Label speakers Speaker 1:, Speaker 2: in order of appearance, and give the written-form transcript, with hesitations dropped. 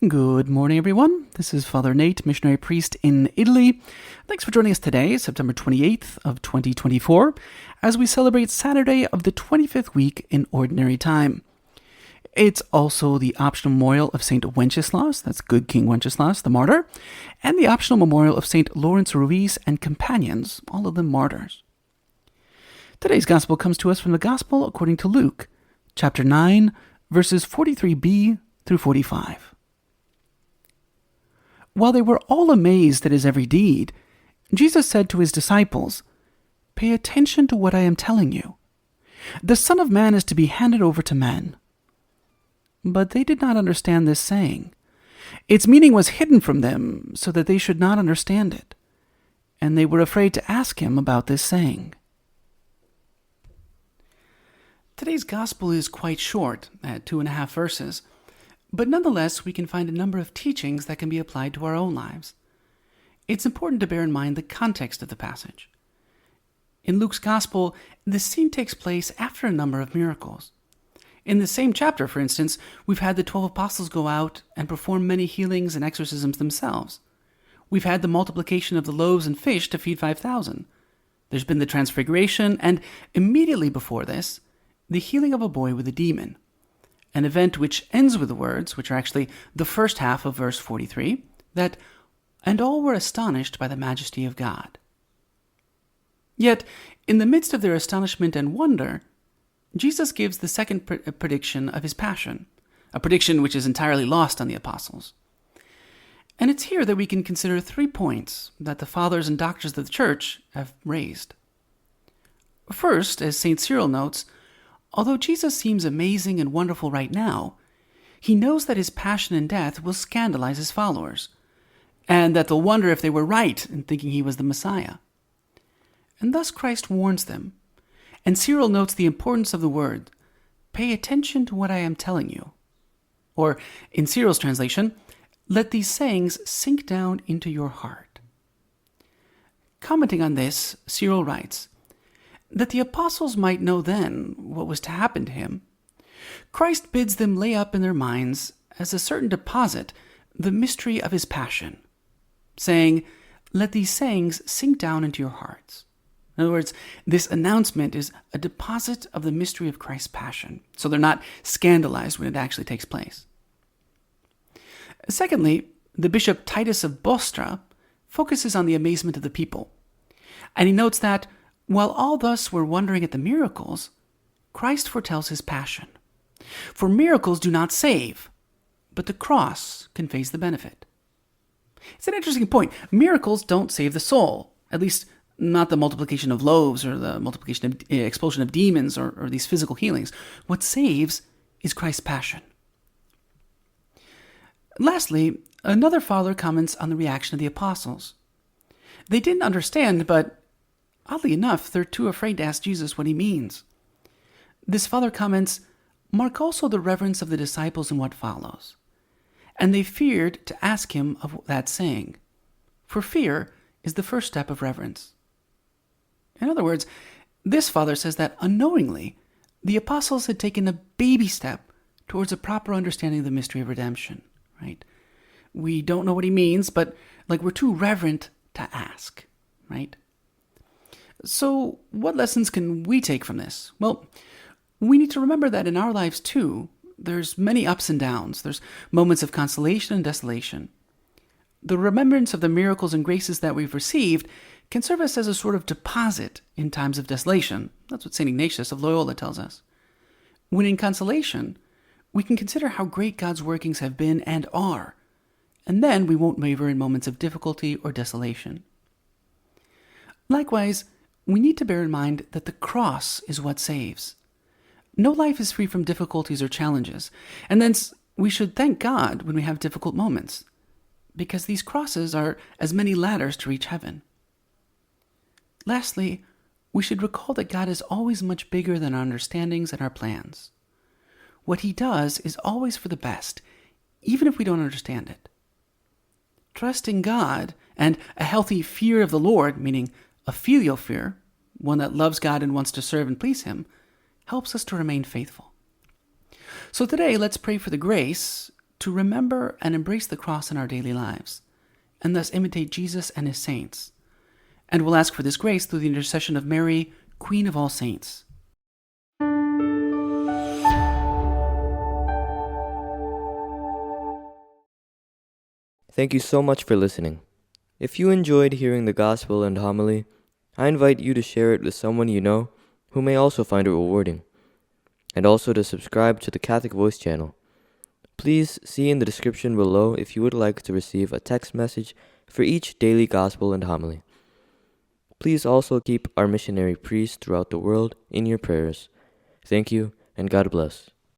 Speaker 1: Good morning, everyone. This is Father Nate, missionary priest in Italy. Thanks for joining us today, September 28th of 2024, as we celebrate Saturday of the 25th week in Ordinary Time. It's also the optional memorial of St. Wenceslaus, that's Good King Wenceslaus, the martyr, and the optional memorial of St. Lawrence Ruiz and companions, all of them martyrs. Today's Gospel comes to us from the Gospel according to Luke, chapter 9, verses 43b through 45. While they were all amazed at his every deed, Jesus said to his disciples, "Pay attention to what I am telling you. The Son of Man is to be handed over to men." But they did not understand this saying. Its meaning was hidden from them so that they should not understand it, and they were afraid to ask him about this saying. Today's Gospel is quite short, at 2.5 verses. But nonetheless, we can find a number of teachings that can be applied to our own lives. It's important to bear in mind the context of the passage. In Luke's Gospel, this scene takes place after a number of miracles. In the same chapter, for instance, we've had the 12 apostles go out and perform many healings and exorcisms themselves. We've had the multiplication of the loaves and fish to feed 5,000. There's been the transfiguration, and immediately before this, the healing of a boy with a demon. An event which ends with the words, which are actually the first half of verse 43, that, "And all were astonished by the majesty of God." Yet, in the midst of their astonishment and wonder, Jesus gives the second prediction of his passion, a prediction which is entirely lost on the apostles. And it's here that we can consider 3 points that the fathers and doctors of the Church have raised. First, as St. Cyril notes, although Jesus seems amazing and wonderful right now, he knows that his passion and death will scandalize his followers, and that they'll wonder if they were right in thinking he was the Messiah. And thus Christ warns them, and Cyril notes the importance of the word, "Pay attention to what I am telling you." Or, in Cyril's translation, "Let these sayings sink down into your heart." Commenting on this, Cyril writes, that the apostles might know then what was to happen to him, Christ bids them lay up in their minds as a certain deposit the mystery of his passion, saying, "Let these sayings sink down into your hearts." In other words, this announcement is a deposit of the mystery of Christ's passion, so they're not scandalized when it actually takes place. Secondly, the Bishop Titus of Bostra focuses on the amazement of the people, and he notes that while all thus were wondering at the miracles, Christ foretells his passion. For miracles do not save, but the cross conveys the benefit. It's an interesting point. Miracles don't save the soul, at least not the multiplication of loaves or the expulsion of demons or these physical healings. What saves is Christ's passion. Lastly, another father comments on the reaction of the apostles. They didn't understand, but oddly enough, they're too afraid to ask Jesus what he means. This father comments, "Mark also the reverence of the disciples in what follows. And they feared to ask him of that saying. For fear is the first step of reverence." In other words, this father says that unknowingly, the apostles had taken a baby step towards a proper understanding of the mystery of redemption, right? We don't know what he means, but we're too reverent to ask, right? So, what lessons can we take from this? Well, we need to remember that in our lives too, there's many ups and downs. There's moments of consolation and desolation. The remembrance of the miracles and graces that we've received can serve us as a sort of deposit in times of desolation. That's what St. Ignatius of Loyola tells us. When in consolation, we can consider how great God's workings have been and are, and then we won't waver in moments of difficulty or desolation. Likewise, we need to bear in mind that the cross is what saves. No life is free from difficulties or challenges, and thence we should thank God when we have difficult moments, because these crosses are as many ladders to reach heaven. Lastly, we should recall that God is always much bigger than our understandings and our plans. What he does is always for the best, even if we don't understand it. Trust in God and a healthy fear of the Lord, meaning a filial fear, one that loves God and wants to serve and please him, helps us to remain faithful. So today, let's pray for the grace to remember and embrace the cross in our daily lives, and thus imitate Jesus and his saints. And we'll ask for this grace through the intercession of Mary, Queen of all saints.
Speaker 2: Thank you so much for listening. If you enjoyed hearing the gospel and homily, I invite you to share it with someone you know who may also find it rewarding, and also to subscribe to the Catholic Voice channel. Please see in the description below if you would like to receive a text message for each daily gospel and homily. Please also keep our missionary priests throughout the world in your prayers. Thank you, and God bless.